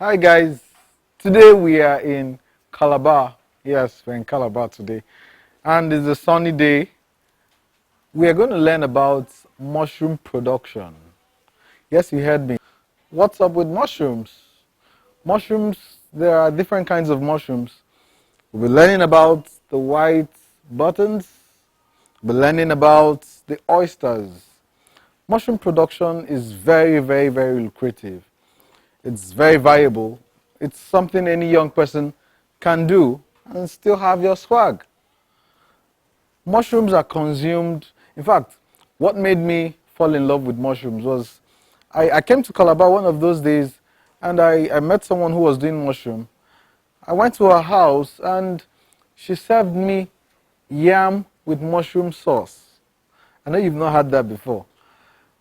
Hi guys, today we are in Calabar. Yes, we're in Calabar today, and it's a sunny day. We are going to learn about mushroom production. Yes, you heard me. What's up with mushrooms? Mushrooms, there are different kinds of mushrooms. We'll be learning about the white buttons, we'll be learning about the oysters. Mushroom production is very lucrative. It's very viable. It's something any young person can do and still have your swag. Mushrooms are consumed. In fact, what made me fall in love with mushrooms was I came to Calabar one of those days and I met someone who was doing mushroom. I went to her house and she served me yam with mushroom sauce. I know you've not had that before.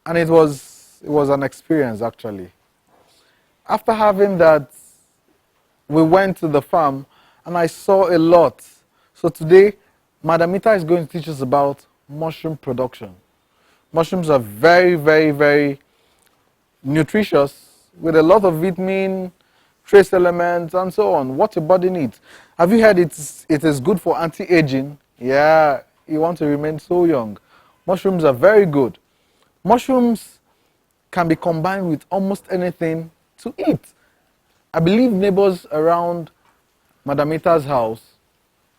And it was an experience actually. After having that, we went to the farm and I saw a lot. So today, Madamita is going to teach us about mushroom production. Mushrooms are very nutritious with a lot of vitamin, trace elements, and so on. What your body needs. Have you heard it is good for anti-aging? Yeah, you want to remain so young. Mushrooms are very good. Mushrooms can be combined with almost anything to eat. I believe neighbors around Madamita's house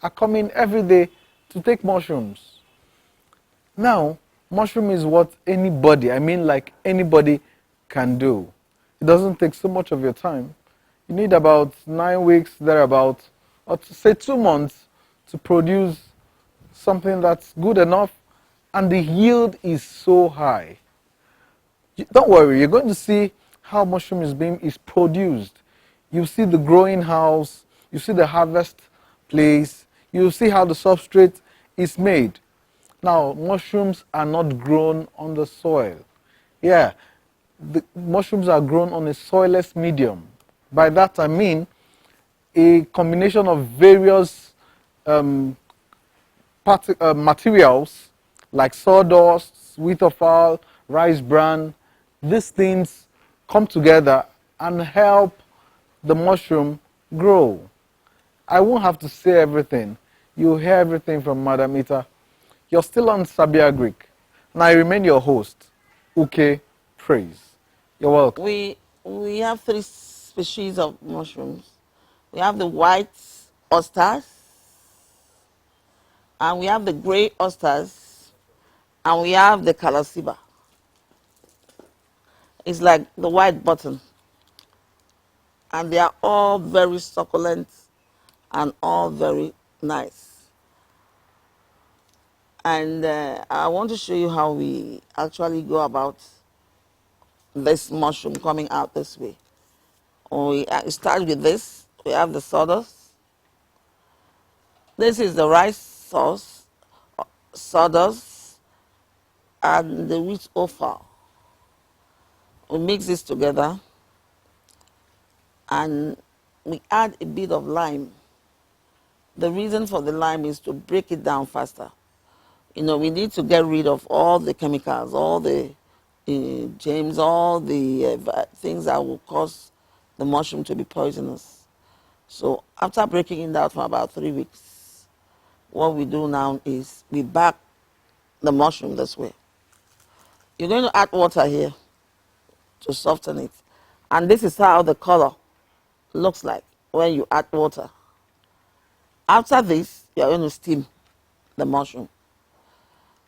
are coming every day to take mushrooms. Now, mushroom is what anybody, I mean like anybody, can do. It doesn't take so much of your time. You need about 9 weeks, thereabout, or to say 2 months to produce something that's good enough, and the yield is so high. Don't worry, you're going to see how mushroom is produced. You see the growing house, you see the harvest place, you see how the substrate is made. Now, mushrooms are not grown on the soil. Yeah, the mushrooms are grown on a soilless medium. By that I mean a combination of various materials like sawdust, wheat offal, rice bran. These things come together and help the mushroom grow. I won't have to say everything. You'll hear everything from Madam Ita. You're still on Sabia Greek, and I remain your host, Uke Praise. You're welcome. We have 3 species of mushrooms. We have the white oysters, and we have the gray oysters, and we have the Calabar. It's like the white button. And they are all very succulent and all very nice. And I want to show you how we actually go about this mushroom coming out this way. We start with this. We have the sawdust. This is the rice sauce, sawdust, and the wheat offal. We mix this together and we add a bit of lime. The reason for the lime is to break it down faster. You know, we need to get rid of all the chemicals, all the germs, all the things that will cause the mushroom to be poisonous. So after breaking it down for about 3 weeks, what we do now is we bag the mushroom this way. You're going to add water here to soften it. And this is how the color looks like when you add water. After this, you're going to steam the mushroom.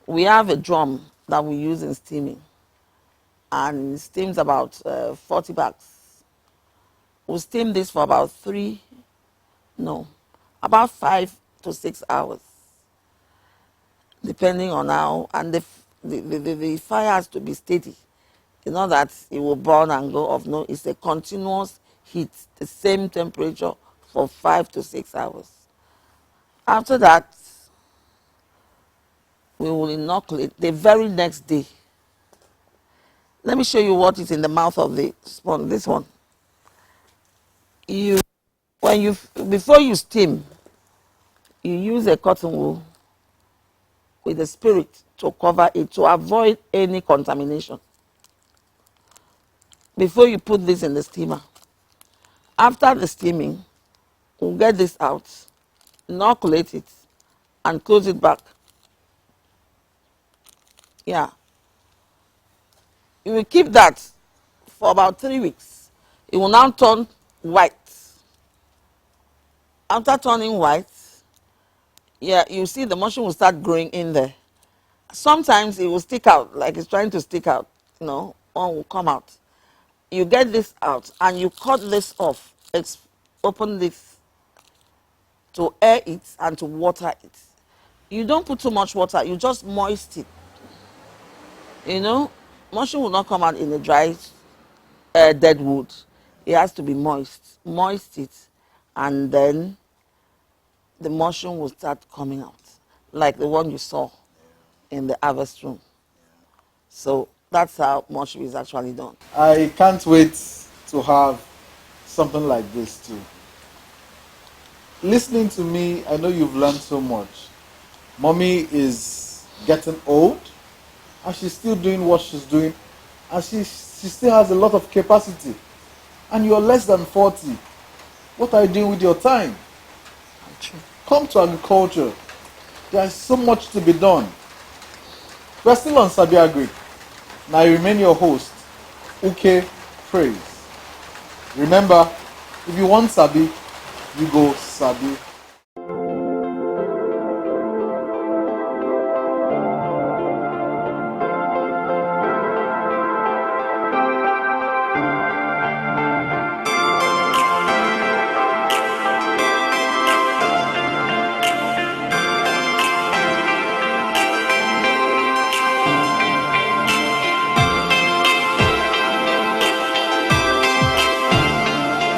We have a drum that we use in steaming, and it steams about 40 bags. We'll steam this for about 5 to 6 hours, depending on how, and the fire has to be steady. It's not that it will burn and go off. No, it's a continuous heat, the same temperature for 5 to 6 hours. After that, we will inoculate the very next day. Let me show you what is in the mouth of the spawn. This one. Before you steam, you use a cotton wool with a spirit to cover it to avoid any contamination. Before you put this in the steamer, After the steaming, we'll get this out, inoculate it, and close it back. Yeah. You will keep that for about 3 weeks. It will now turn white. After turning white, yeah, you see the mushroom will start growing in there. Sometimes it will stick out, like it's trying to stick out, one will come out. You get this out and you cut this off. Open this to air it and to water it. You don't put too much water, you just moist it. Mushroom will not come out in a dry, dead wood. It has to be moist. Moist it, and then the mushroom will start coming out, like the one you saw in the harvest room. So that's how mushroom is actually done. I can't wait to have something like this too. Listening to me, I know you've learned so much. Mommy is getting old, and she's still doing what she's doing, and she still has a lot of capacity. And you're less than 40. What are you doing with your time? Come to agriculture. There's so much to be done. We're still on Sabi Agri. Now I remain your host, Uke Praise. Remember, if you want Sabi, you go Sabi